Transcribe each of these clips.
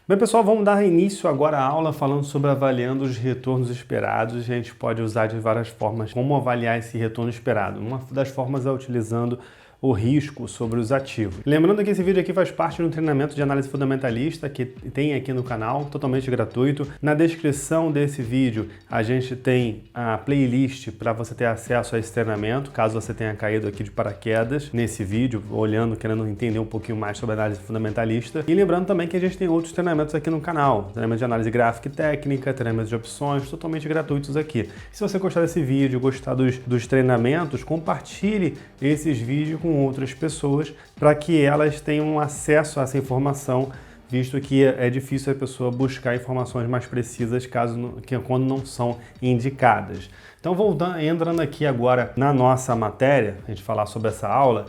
Bem, pessoal, vamos dar início agora à aula falando sobre avaliando os retornos esperados. A gente pode usar de várias formas como avaliar esse retorno esperado. Uma das formas é utilizando o risco sobre os ativos. Lembrando que esse vídeo aqui faz parte de um treinamento de análise fundamentalista que tem aqui no canal, totalmente gratuito. Na descrição desse vídeo a gente tem a playlist para você ter acesso a esse treinamento, caso você tenha caído aqui de paraquedas nesse vídeo, olhando, querendo entender um pouquinho mais sobre análise fundamentalista. E lembrando também que a gente tem outros treinamentos aqui no canal, treinamento de análise gráfica e técnica, treinamento de opções, totalmente gratuitos aqui. Se você gostar desse vídeo, gostar dos treinamentos, compartilhe esses vídeos com outras pessoas para que elas tenham acesso a essa informação, visto que é difícil a pessoa buscar informações mais precisas quando não são indicadas. Então, entrando aqui agora na nossa matéria, a gente falar sobre essa aula.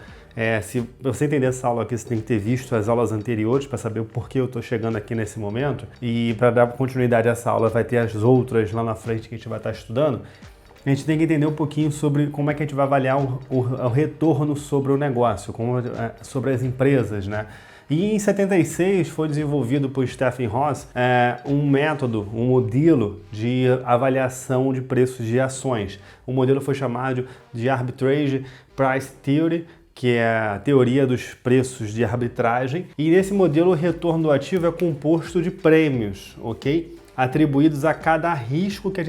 Se você entender essa aula aqui, você tem que ter visto as aulas anteriores para saber o porquê eu estou chegando aqui nesse momento. E para dar continuidade a essa aula, vai ter as outras lá na frente que a gente vai estar estudando. A gente tem que entender um pouquinho sobre como é que a gente vai avaliar o retorno sobre o negócio, sobre as empresas, né? E em 76 foi desenvolvido por Stephen Ross um método, um modelo de avaliação de preços de ações. O modelo foi chamado de Arbitrage Price Theory, que é a teoria dos preços de arbitragem. E nesse modelo o retorno do ativo é composto de prêmios, ok? Atribuídos a cada risco que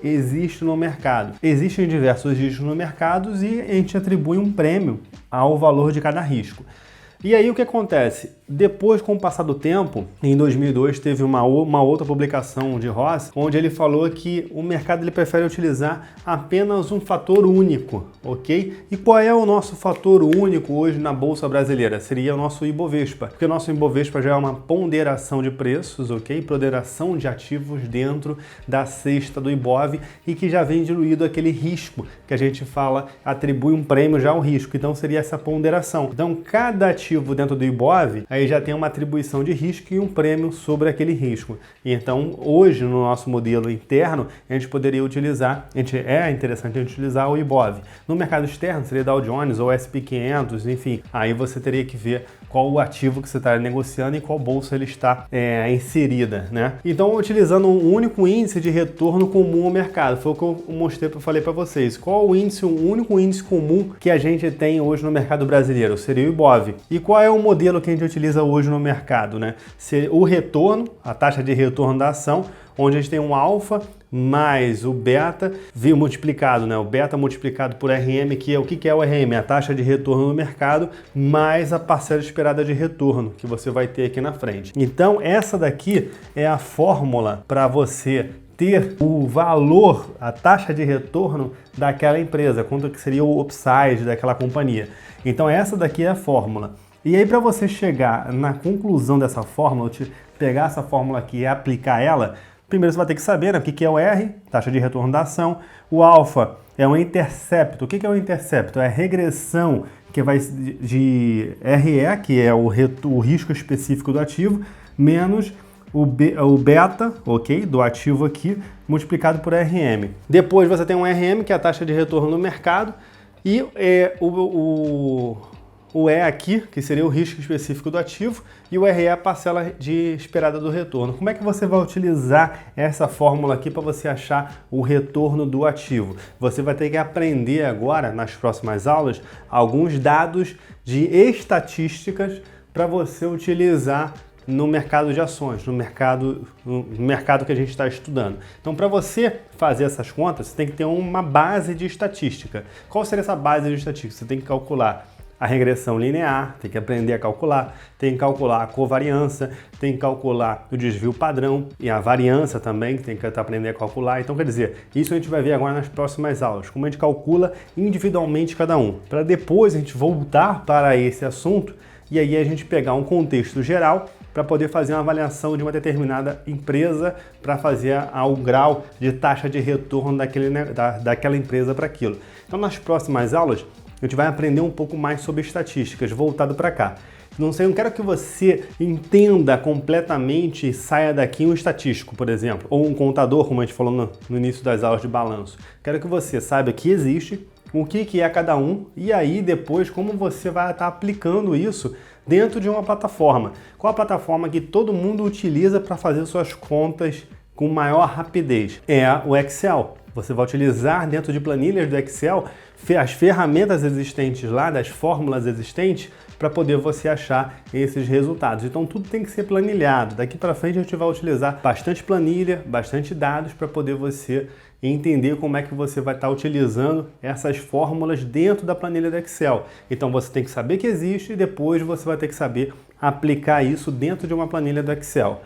existe no mercado. Existem diversos riscos no mercado e a gente atribui um prêmio ao valor de cada risco. E aí o que acontece? Depois, com o passar do tempo, em 2002 teve uma outra publicação de Ross, onde ele falou que o mercado ele prefere utilizar apenas um fator único, ok? E qual é o nosso fator único hoje na Bolsa Brasileira? Seria o nosso Ibovespa, porque o nosso Ibovespa já é uma ponderação de preços, ok? Ponderação de ativos dentro da cesta do Ibov e que já vem diluído aquele risco que a gente fala, atribui um prêmio já ao risco, então seria essa ponderação. Então, cada ativo dentro do Ibov, aí já tem uma atribuição de risco e um prêmio sobre aquele risco. E então, hoje, no nosso modelo interno, a gente poderia utilizar, é interessante a gente utilizar o Ibov. No mercado externo, seria Dow Jones ou S&P 500, enfim, aí você teria que ver qual o ativo que você está negociando e qual bolsa ele está inserida, né? Então, utilizando um único índice de retorno comum ao mercado, foi o que eu falei para vocês. Qual o único índice comum que a gente tem hoje no mercado brasileiro? Seria o Ibov. E qual é o modelo que a gente utiliza hoje no mercado, né? O retorno, a taxa de retorno da ação, onde a gente tem um alfa mais o beta multiplicado, né? O beta multiplicado por RM, que é o que é o RM? A taxa de retorno no mercado mais a parcela esperada de retorno que você vai ter aqui na frente. Então, essa daqui é a fórmula para você ter o valor, a taxa de retorno daquela empresa, quanto que seria o upside daquela companhia. Então, essa daqui é a fórmula. E aí, para você chegar na conclusão dessa fórmula, pegar essa fórmula aqui e aplicar ela, primeiro você vai ter que saber, né, o que é o R, taxa de retorno da ação. O alfa é um intercepto. O que é o intercepto? É a regressão que vai de RE, que é o risco específico do ativo, menos o beta, ok, do ativo aqui, multiplicado por RM. Depois você tem um RM, que é a taxa de retorno no mercado, e o E aqui, que seria o risco específico do ativo, e o RE é a parcela esperada do retorno. Como é que você vai utilizar essa fórmula aqui para você achar o retorno do ativo? Você vai ter que aprender agora, nas próximas aulas, alguns dados de estatísticas para você utilizar no mercado de ações, no mercado que a gente está estudando. Então, para você fazer essas contas, você tem que ter uma base de estatística. Qual seria essa base de estatística? Você tem que calcular a regressão linear, tem que aprender a calcular, tem que calcular a covariância, tem que calcular o desvio padrão e a variância também, que tem que aprender a calcular. Então, quer dizer, isso a gente vai ver agora nas próximas aulas, como a gente calcula individualmente cada um, para depois a gente voltar para esse assunto e aí a gente pegar um contexto geral para poder fazer uma avaliação de uma determinada empresa para fazer ao grau de taxa de retorno daquela empresa para aquilo. Então, nas próximas aulas, a gente vai aprender um pouco mais sobre estatísticas, voltado para cá. Não quero que você entenda completamente e saia daqui um estatístico, por exemplo, ou um contador, como a gente falou no início das aulas de balanço. Quero que você saiba que existe, o que é cada um, e aí depois como você vai estar aplicando isso dentro de uma plataforma. Qual a plataforma que todo mundo utiliza para fazer suas contas com maior rapidez? É o Excel. Você vai utilizar dentro de planilhas do Excel as ferramentas existentes lá, das fórmulas existentes, para poder você achar esses resultados. Então tudo tem que ser planilhado. Daqui para frente a gente vai utilizar bastante planilha, bastante dados para poder você entender como é que você vai estar utilizando essas fórmulas dentro da planilha do Excel. Então você tem que saber que existe e depois você vai ter que saber aplicar isso dentro de uma planilha do Excel.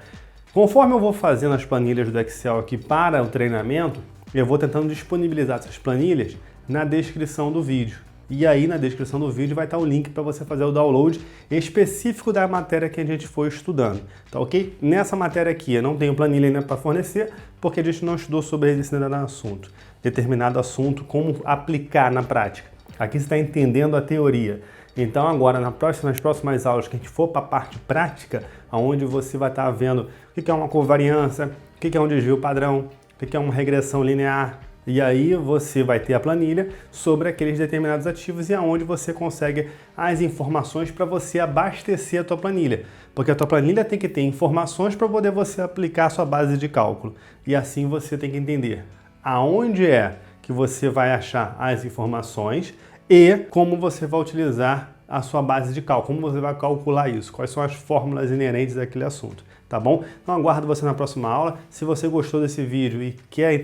Conforme eu vou fazendo as planilhas do Excel aqui para o treinamento, eu vou tentando disponibilizar essas planilhas na descrição do vídeo. E aí na descrição do vídeo vai estar o link para você fazer o download específico da matéria que a gente foi estudando, tá ok? Nessa matéria aqui eu não tenho planilha ainda para fornecer, porque a gente não estudou sobre esse assunto, determinado assunto, como aplicar na prática. Aqui você está entendendo a teoria. Então agora nas próximas aulas que a gente for para a parte prática, onde você vai estar vendo o que é uma covariância, o que é um desvio padrão, o que é uma regressão linear. E aí você vai ter a planilha sobre aqueles determinados ativos e aonde você consegue as informações para você abastecer a tua planilha. Porque a tua planilha tem que ter informações para poder você aplicar a sua base de cálculo. E assim você tem que entender aonde é que você vai achar as informações e como você vai utilizar a sua base de cálculo, como você vai calcular isso, quais são as fórmulas inerentes daquele assunto, tá bom? Então aguardo você na próxima aula. Se você gostou desse vídeo e quer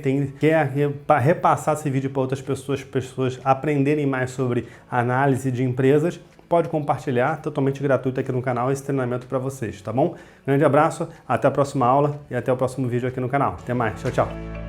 repassar esse vídeo para outras pessoas aprenderem mais sobre análise de empresas, pode compartilhar, totalmente gratuito aqui no canal, esse treinamento para vocês, tá bom? Grande abraço, até a próxima aula e até o próximo vídeo aqui no canal. Até mais, tchau, tchau!